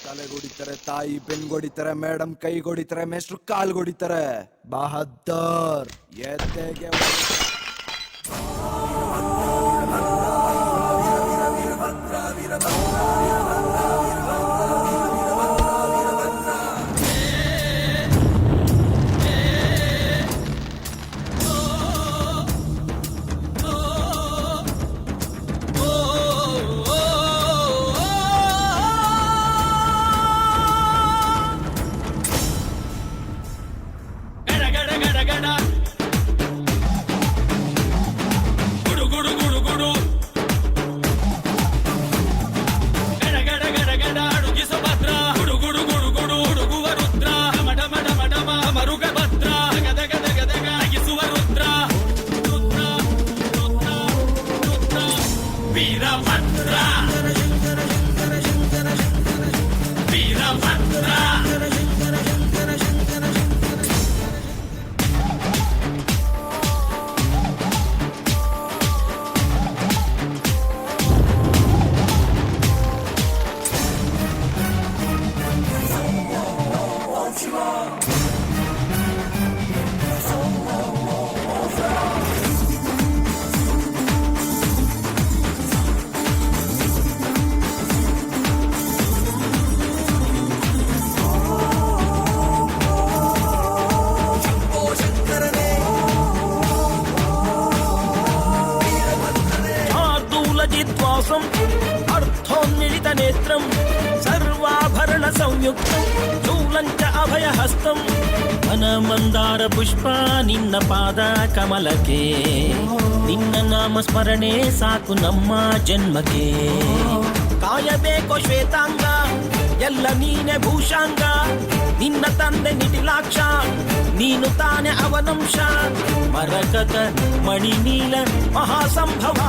ತಲೆಗೊಡಿತಾರೆ, ತಾಯಿ ಬೆನ್ಗೊಡಿತಾರೆ, ಮೇಡಮ್ ಕೈಗೊಡಿತಾರೆ, ಮೇಷ್ಟ್ರು ಕಾಲ್ಗೊಡಿತಾರೆ. ಬಹದ್ದರ್ ಎದ್ದೆಗೆ అర్థోన్మిళిత నేత్రం సర్వాభరణ సంయుక్తం చూలంచ అభయహస్తం మన మందార పుష్ಪ ನಿನ್ನ ಪಾದ ಕಮಲಕ್ಕೆ ನಿನ್ನ ನಾಮ ಸ್ಮರಣೆ ಸಾಕು ನಮ್ಮ ಜನ್ಮಕ್ಕೆ ಕಾಯಬೇಕೋ ಶ್ವೇತಾಂಗ ಎಲ್ಲ ನೀನೆ ಭೂಷಾಂಗ ನಿನ್ನ ತಂದೆ ನಿಟಿಲಾಕ್ಷ ನೀನು ತಾನೆ ಅವನಂಶ ಮರಕತ ಮಣಿನೀಲ ಮಹಾಸಂಭವ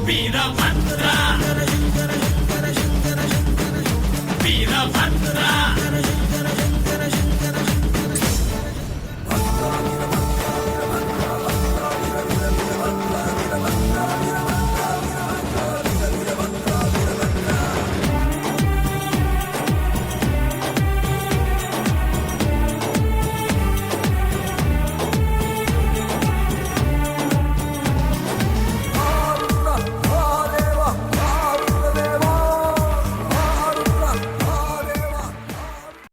Veera Mantra